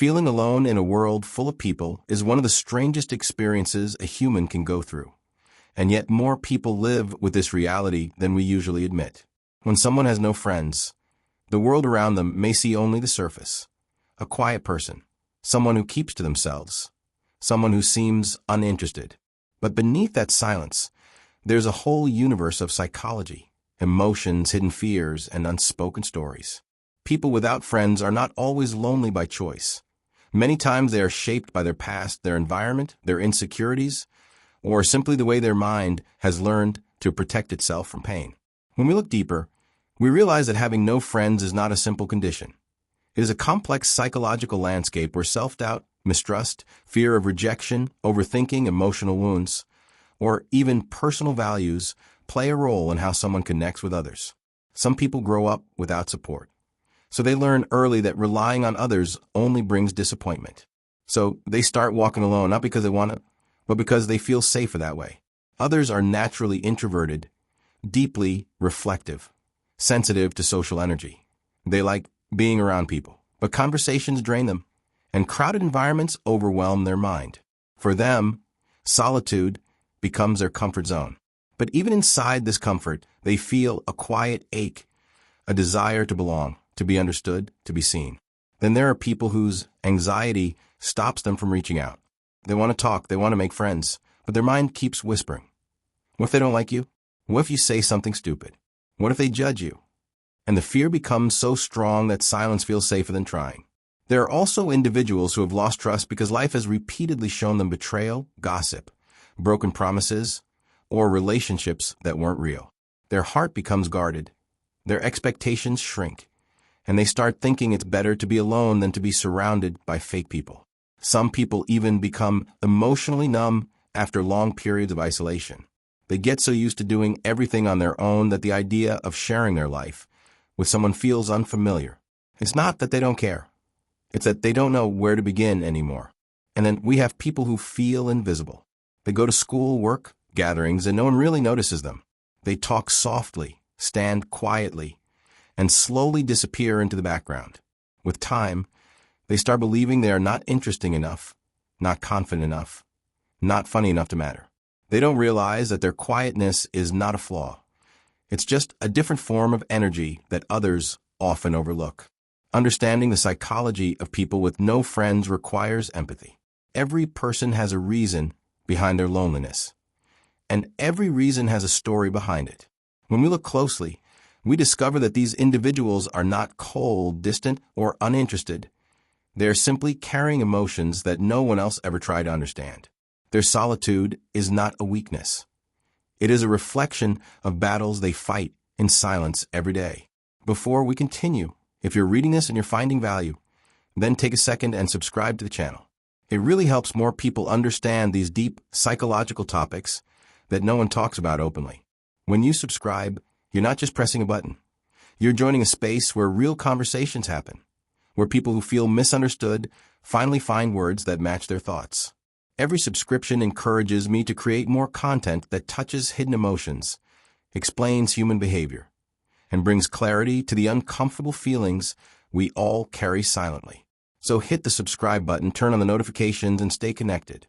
Feeling alone in a world full of people is one of the strangest experiences a human can go through. And yet more people live with this reality than we usually admit. When someone has no friends, the world around them may see only the surface. A quiet person, someone who keeps to themselves, someone who seems uninterested. But beneath that silence, there's a whole universe of psychology, emotions, hidden fears, and unspoken stories. People without friends are not always lonely by choice. Many times they are shaped by their past, their environment, their insecurities, or simply the way their mind has learned to protect itself from pain. When we look deeper, we realize that having no friends is not a simple condition. It is a complex psychological landscape where self-doubt, mistrust, fear of rejection, overthinking, emotional wounds, or even personal values play a role in how someone connects with others. Some people grow up without support, so they learn early that relying on others only brings disappointment. So they start walking alone, not because they want to, but because they feel safer that way. Others are naturally introverted, deeply reflective, sensitive to social energy. They like being around people, but conversations drain them, and crowded environments overwhelm their mind. For them, solitude becomes their comfort zone. But even inside this comfort, they feel a quiet ache, a desire to belong, to be understood, to be seen. Then there are people whose anxiety stops them from reaching out. They want to talk, they want to make friends, but their mind keeps whispering. What if they don't like you? What if you say something stupid? What if they judge you? And the fear becomes so strong that silence feels safer than trying. There are also individuals who have lost trust because life has repeatedly shown them betrayal, gossip, broken promises, or relationships that weren't real. Their heart becomes guarded, their expectations shrink, and they start thinking it's better to be alone than to be surrounded by fake people. Some people even become emotionally numb after long periods of isolation. They get so used to doing everything on their own that the idea of sharing their life with someone feels unfamiliar. It's not that they don't care. It's that they don't know where to begin anymore. And then we have people who feel invisible. They go to school, work, gatherings, and no one really notices them. They talk softly, stand quietly, and slowly disappear into the background. With time, they start believing they are not interesting enough, not confident enough, not funny enough to matter. They don't realize that their quietness is not a flaw. It's just a different form of energy that others often overlook. Understanding the psychology of people with no friends requires empathy. Every person has a reason behind their loneliness, and every reason has a story behind it. When we look closely, we discover that these individuals are not cold, distant, or uninterested. They are simply carrying emotions that no one else ever tried to understand. Their solitude is not a weakness. It is a reflection of battles they fight in silence every day. Before we continue, if you're reading this and you're finding value, then take a second and subscribe to the channel. It really helps more people understand these deep psychological topics that no one talks about openly. When you subscribe, you're not just pressing a button. You're joining a space where real conversations happen, where people who feel misunderstood finally find words that match their thoughts. Every subscription encourages me to create more content that touches hidden emotions, explains human behavior, and brings clarity to the uncomfortable feelings we all carry silently. So hit the subscribe button, turn on the notifications, and stay connected.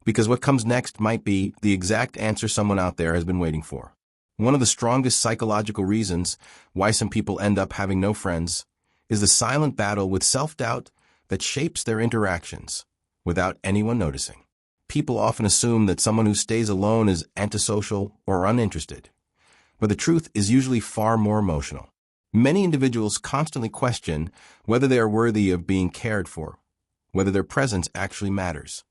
Because what comes next might be the exact answer someone out there has been waiting for. One of the strongest psychological reasons why some people end up having no friends is the silent battle with self-doubt that shapes their interactions without anyone noticing. People often assume that someone who stays alone is antisocial or uninterested, but the truth is usually far more emotional. Many individuals constantly question whether they are worthy of being cared for, whether their presence actually matters,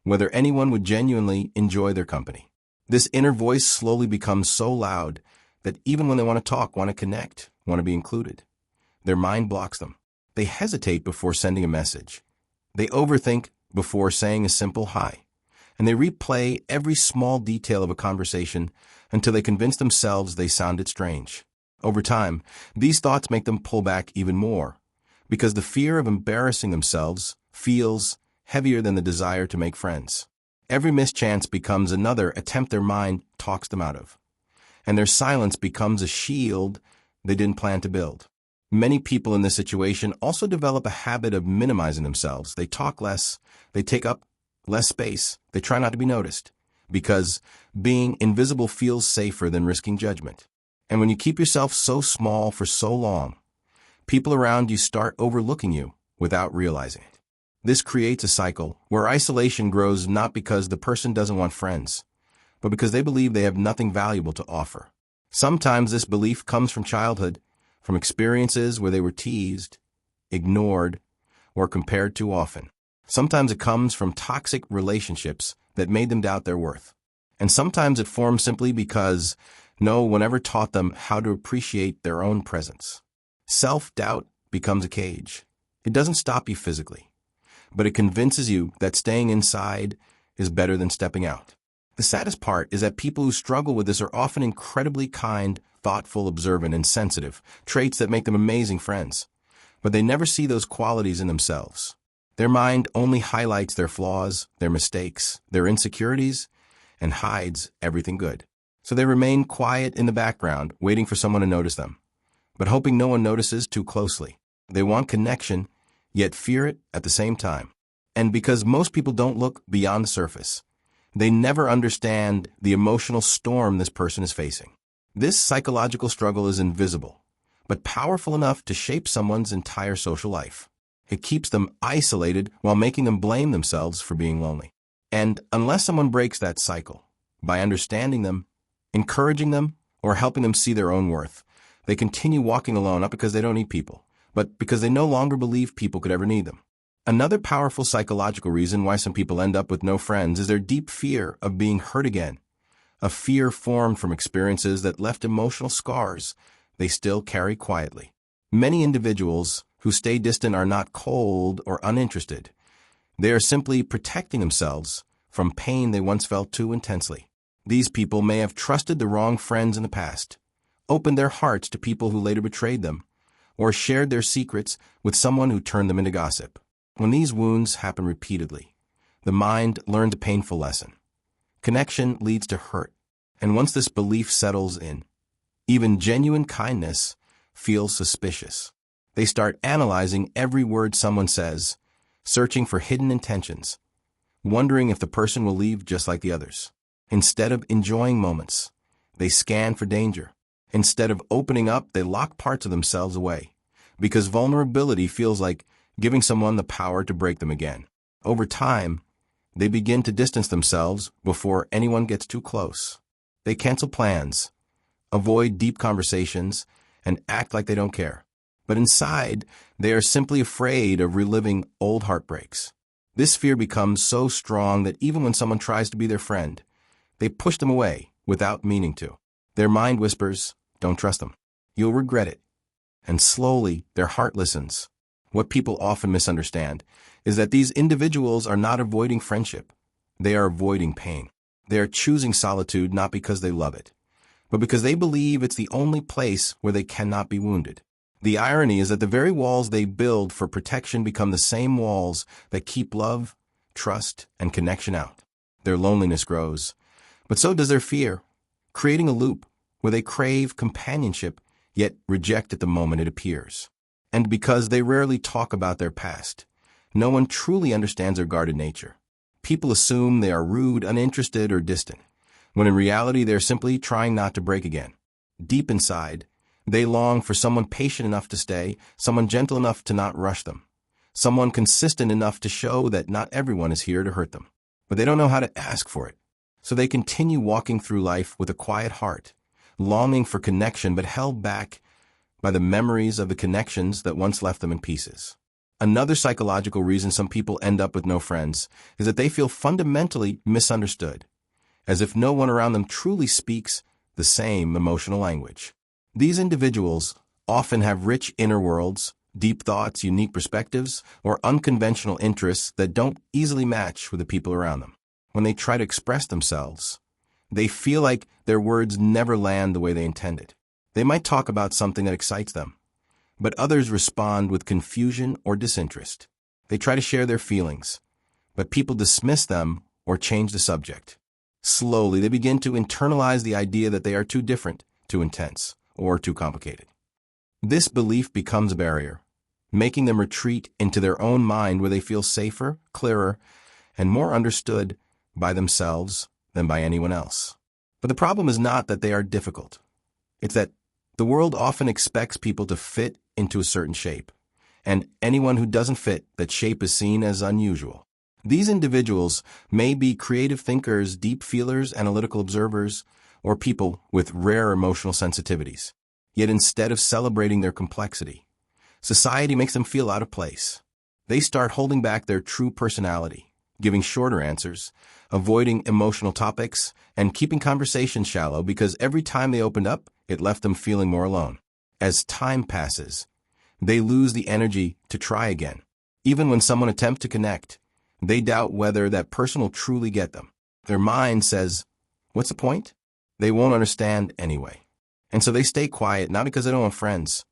whether anyone would genuinely enjoy their company. This inner voice slowly becomes so loud that even when they want to talk, want to connect, want to be included, their mind blocks them. They hesitate before sending a message. They overthink before saying a simple hi, and they replay every small detail of a conversation until they convince themselves they sounded strange. Over time, these thoughts make them pull back even more, because the fear of embarrassing themselves feels heavier than the desire to make friends. Every mischance becomes another attempt their mind talks them out of, and their silence becomes a shield they didn't plan to build. Many people in this situation also develop a habit of minimizing themselves. They talk less, they take up less space, they try not to be noticed, because being invisible feels safer than risking judgment. And when you keep yourself so small for so long, people around you start overlooking you without realizing it. This creates a cycle where isolation grows not because the person doesn't want friends, but because they believe they have nothing valuable to offer. Sometimes this belief comes from childhood, from experiences where they were teased, ignored, or compared too often. Sometimes it comes from toxic relationships that made them doubt their worth. And sometimes it forms simply because no one ever taught them how to appreciate their own presence. Self-doubt becomes a cage. It doesn't stop you physically, but it convinces you that staying inside is better than stepping out. The saddest part is that people who struggle with this are often incredibly kind, thoughtful, observant, and sensitive, traits that make them amazing friends. But they never see those qualities in themselves. Their mind only highlights their flaws, their mistakes, their insecurities, and hides everything good. So they remain quiet in the background, waiting for someone to notice them, but hoping no one notices too closely. They want connection, yet fear it at the same time. And because most people don't look beyond the surface, they never understand the emotional storm this person is facing. This psychological struggle is invisible, but powerful enough to shape someone's entire social life. It keeps them isolated while making them blame themselves for being lonely. And unless someone breaks that cycle, by understanding them, encouraging them, or helping them see their own worth, they continue walking alone, not because they don't need people, but because they no longer believe people could ever need them. Another powerful psychological reason why some people end up with no friends is their deep fear of being hurt again, a fear formed from experiences that left emotional scars they still carry quietly. Many individuals who stay distant are not cold or uninterested. They are simply protecting themselves from pain they once felt too intensely. These people may have trusted the wrong friends in the past, opened their hearts to people who later betrayed them, or shared their secrets with someone who turned them into gossip. When these wounds happen repeatedly, the mind learns a painful lesson. Connection leads to hurt, and once this belief settles in, even genuine kindness feels suspicious. They start analyzing every word someone says, searching for hidden intentions, wondering if the person will leave just like the others. Instead of enjoying moments, they scan for danger. Instead of opening up, they lock parts of themselves away, because vulnerability feels like giving someone the power to break them again. Over time, they begin to distance themselves before anyone gets too close. They cancel plans, avoid deep conversations, and act like they don't care. But inside, they are simply afraid of reliving old heartbreaks. This fear becomes so strong that even when someone tries to be their friend, they push them away without meaning to. Their mind whispers, "Don't trust them. You'll regret it." And slowly, their heart listens. What people often misunderstand is that these individuals are not avoiding friendship. They are avoiding pain. They are choosing solitude not because they love it, but because they believe it's the only place where they cannot be wounded. The irony is that the very walls they build for protection become the same walls that keep love, trust, and connection out. Their loneliness grows, but so does their fear, creating a loop where they crave companionship yet reject it the moment it appears. And because they rarely talk about their past, no one truly understands their guarded nature. People assume they are rude, uninterested, or distant, when in reality they are simply trying not to break again. Deep inside, they long for someone patient enough to stay, someone gentle enough to not rush them, someone consistent enough to show that not everyone is here to hurt them. But they don't know how to ask for it, so they continue walking through life with a quiet heart, longing for connection but held back by the memories of the connections that once left them in pieces. Another psychological reason some people end up with no friends is that they feel fundamentally misunderstood, as if no one around them truly speaks the same emotional language. These individuals often have rich inner worlds, deep thoughts, unique perspectives, or unconventional interests that don't easily match with the people around them. When they try to express themselves, they feel like their words never land the way they intended. They might talk about something that excites them, but others respond with confusion or disinterest. They try to share their feelings, but people dismiss them or change the subject. Slowly, they begin to internalize the idea that they are too different, too intense, or too complicated. This belief becomes a barrier, making them retreat into their own mind where they feel safer, clearer, and more understood by themselves than by anyone else. But the problem is not that they are difficult. It's that the world often expects people to fit into a certain shape, and anyone who doesn't fit that shape is seen as unusual. These individuals may be creative thinkers, deep feelers, analytical observers, or people with rare emotional sensitivities. Yet instead of celebrating their complexity, society makes them feel out of place. They start holding back their true personality, giving shorter answers, avoiding emotional topics, and keeping conversations shallow because every time they opened up, it left them feeling more alone. As time passes, they lose the energy to try again. Even when someone attempts to connect, they doubt whether that person will truly get them. Their mind says, "What's the point? They won't understand anyway." And so they stay quiet, not because they don't have friends,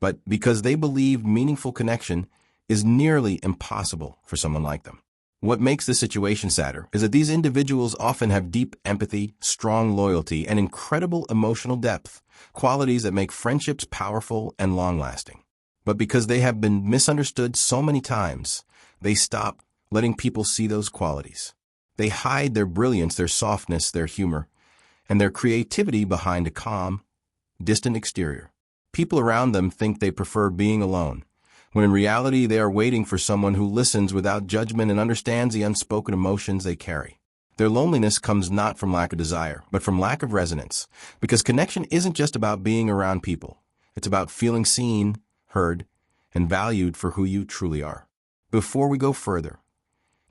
but because they believe meaningful connection is nearly impossible for someone like them. What makes this situation sadder is that these individuals often have deep empathy, strong loyalty, and incredible emotional depth, qualities that make friendships powerful and long-lasting. But because they have been misunderstood so many times, they stop letting people see those qualities. They hide their brilliance, their softness, their humor, and their creativity behind a calm, distant exterior. People around them think they prefer being alone, when in reality they are waiting for someone who listens without judgment and understands the unspoken emotions they carry. Their loneliness comes not from lack of desire, but from lack of resonance, because connection isn't just about being around people. It's about feeling seen, heard, and valued for who you truly are. Before we go further,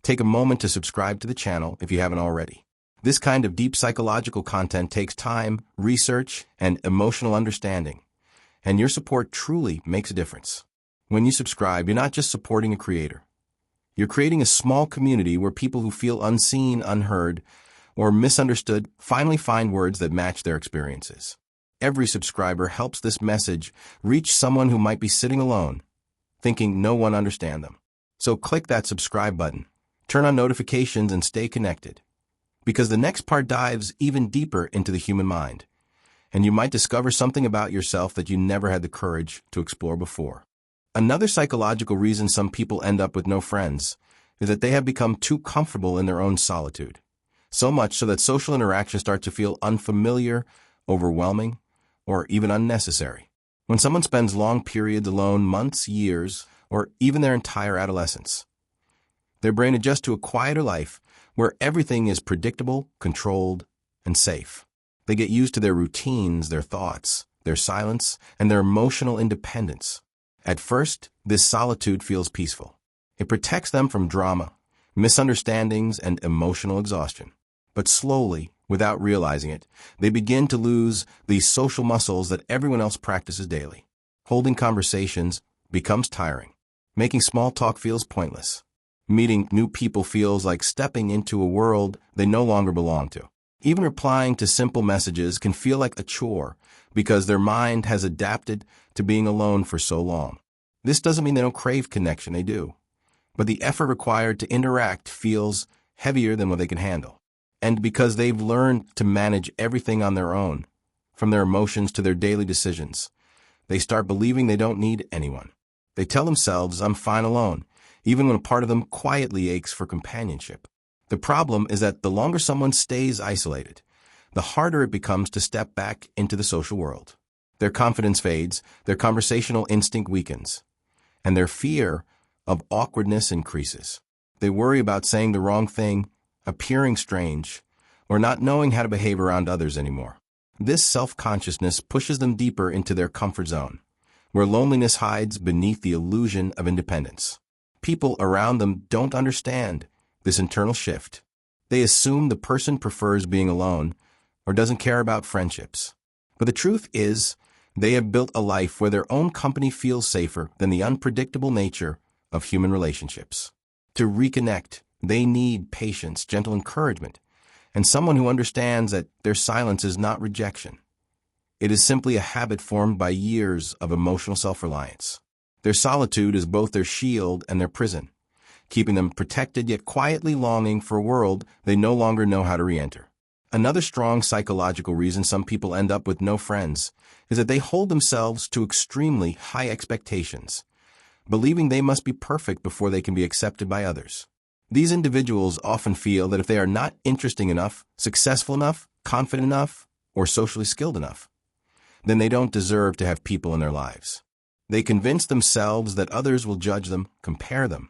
take a moment to subscribe to the channel if you haven't already. This kind of deep psychological content takes time, research, and emotional understanding, and your support truly makes a difference. When you subscribe, you're not just supporting a creator. You're creating a small community where people who feel unseen, unheard, or misunderstood finally find words that match their experiences. Every subscriber helps this message reach someone who might be sitting alone, thinking no one understands them. So click that subscribe button, turn on notifications, and stay connected. Because the next part dives even deeper into the human mind, and you might discover something about yourself that you never had the courage to explore before. Another psychological reason some people end up with no friends is that they have become too comfortable in their own solitude, so much so that social interactions start to feel unfamiliar, overwhelming, or even unnecessary. When someone spends long periods alone, months, years, or even their entire adolescence, their brain adjusts to a quieter life where everything is predictable, controlled, and safe. They get used to their routines, their thoughts, their silence, and their emotional independence. At first, this solitude feels peaceful. It protects them from drama, misunderstandings, and emotional exhaustion. But slowly, without realizing it, they begin to lose these social muscles that everyone else practices daily. Holding conversations becomes tiring. Making small talk feels pointless. Meeting new people feels like stepping into a world they no longer belong to. Even replying to simple messages can feel like a chore because their mind has adapted to being alone for so long. This doesn't mean they don't crave connection, they do. But the effort required to interact feels heavier than what they can handle. And because they've learned to manage everything on their own, from their emotions to their daily decisions, they start believing they don't need anyone. They tell themselves, "I'm fine alone," even when a part of them quietly aches for companionship. The problem is that the longer someone stays isolated, the harder it becomes to step back into the social world. Their confidence fades, their conversational instinct weakens, and their fear of awkwardness increases. They worry about saying the wrong thing, appearing strange, or not knowing how to behave around others anymore. This self-consciousness pushes them deeper into their comfort zone, where loneliness hides beneath the illusion of independence. People around them don't understand this internal shift. They assume the person prefers being alone or doesn't care about friendships. But the truth is, they have built a life where their own company feels safer than the unpredictable nature of human relationships. To reconnect, they need patience, gentle encouragement, and someone who understands that their silence is not rejection. It is simply a habit formed by years of emotional self-reliance. Their solitude is both their shield and their prison, keeping them protected yet quietly longing for a world they no longer know how to re-enter. Another strong psychological reason some people end up with no friends is that they hold themselves to extremely high expectations, believing they must be perfect before they can be accepted by others. These individuals often feel that if they are not interesting enough, successful enough, confident enough, or socially skilled enough, then they don't deserve to have people in their lives. They convince themselves that others will judge them, compare them,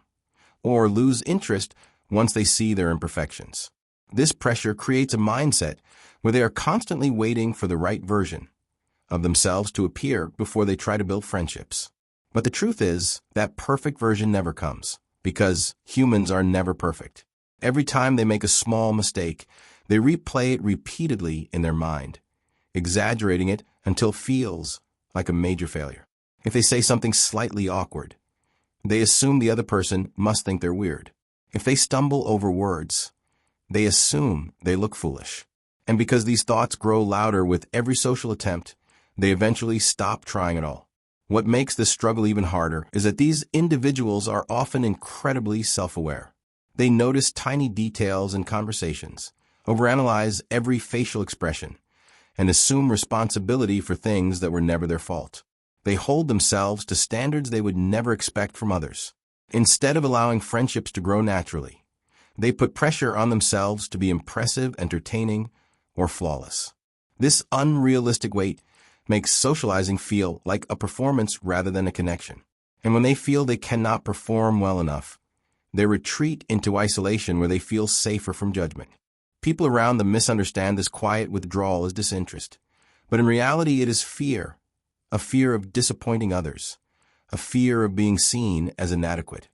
or lose interest once they see their imperfections. This pressure creates a mindset where they are constantly waiting for the right version of themselves to appear before they try to build friendships. But the truth is that perfect version never comes, because humans are never perfect. Every time they make a small mistake, they replay it repeatedly in their mind, exaggerating it until it feels like a major failure. If they say something slightly awkward, they assume the other person must think they're weird. If they stumble over words, they assume they look foolish. And because these thoughts grow louder with every social attempt, they eventually stop trying at all. What makes this struggle even harder is that these individuals are often incredibly self-aware. They notice tiny details in conversations, overanalyze every facial expression, and assume responsibility for things that were never their fault. They hold themselves to standards they would never expect from others. Instead of allowing friendships to grow naturally, they put pressure on themselves to be impressive, entertaining, or flawless. This unrealistic weight makes socializing feel like a performance rather than a connection. And when they feel they cannot perform well enough, they retreat into isolation where they feel safer from judgment. People around them misunderstand this quiet withdrawal as disinterest, but in reality it is fear, a fear of disappointing others, a fear of being seen as inadequate,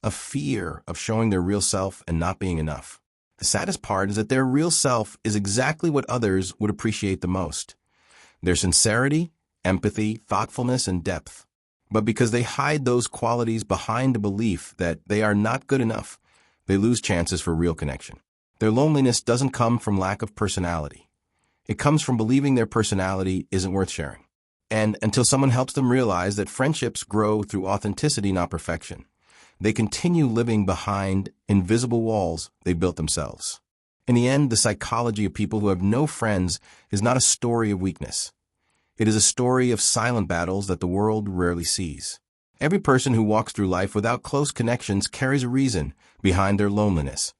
a fear of showing their real self and not being enough. The saddest part is that their real self is exactly what others would appreciate the most: their sincerity, empathy, thoughtfulness, and depth. But because they hide those qualities behind a belief that they are not good enough, they lose chances for real connection. Their loneliness doesn't come from lack of personality. It comes from believing their personality isn't worth sharing. And until someone helps them realize that friendships grow through authenticity, not perfection, they continue living behind invisible walls they built themselves. In the end, the psychology of people who have no friends is not a story of weakness. It is a story of silent battles that the world rarely sees. Every person who walks through life without close connections carries a reason behind their loneliness,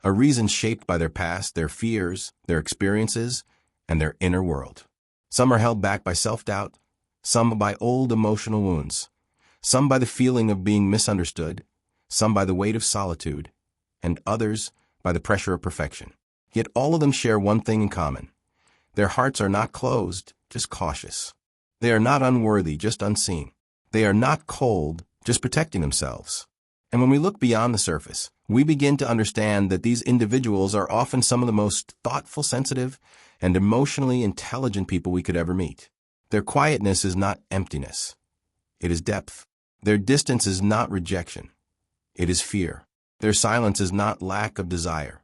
a reason shaped by their past, their fears, their experiences, and their inner world. Some are held back by self-doubt, some by old emotional wounds, some by the feeling of being misunderstood, some by the weight of solitude, and others by the pressure of perfection. Yet all of them share one thing in common. Their hearts are not closed, just cautious. They are not unworthy, just unseen. They are not cold, just protecting themselves. And when we look beyond the surface, we begin to understand that these individuals are often some of the most thoughtful, sensitive, and emotionally intelligent people we could ever meet. Their quietness is not emptiness. It is depth. Their distance is not rejection. It is fear. Their silence is not lack of desire.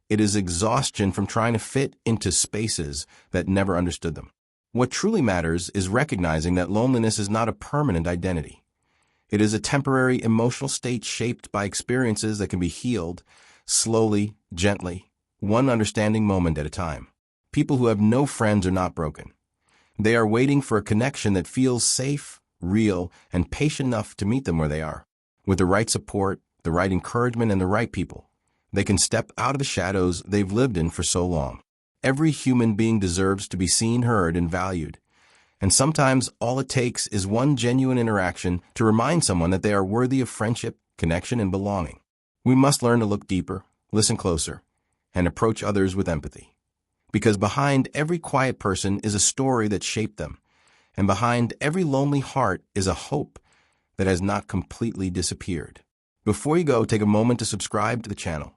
It is exhaustion from trying to fit into spaces that never understood them. What truly matters is recognizing that loneliness is not a permanent identity. It is a temporary emotional state shaped by experiences that can be healed slowly, gently, one understanding moment at a time. People who have no friends are not broken. They are waiting for a connection that feels safe, real, and patient enough to meet them where they are. With the right support, the right encouragement, and the right people, they can step out of the shadows they've lived in for so long. Every human being deserves to be seen, heard, and valued. And sometimes all it takes is one genuine interaction to remind someone that they are worthy of friendship, connection, and belonging. We must learn to look deeper, listen closer, and approach others with empathy. Because behind every quiet person is a story that shaped them, and behind every lonely heart is a hope that has not completely disappeared. Before you go, take a moment to subscribe to the channel,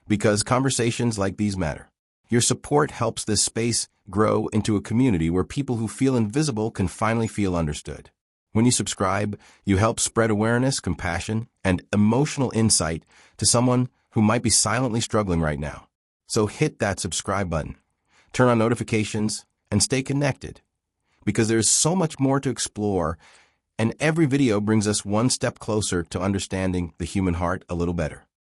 because conversations like these matter. Your support helps this space grow into a community where people who feel invisible can finally feel understood. When you subscribe, you help spread awareness, compassion, and emotional insight to someone who might be silently struggling right now. So hit that subscribe button, turn on notifications, and stay connected, because there's so much more to explore, and every video brings us one step closer to understanding the human heart a little better.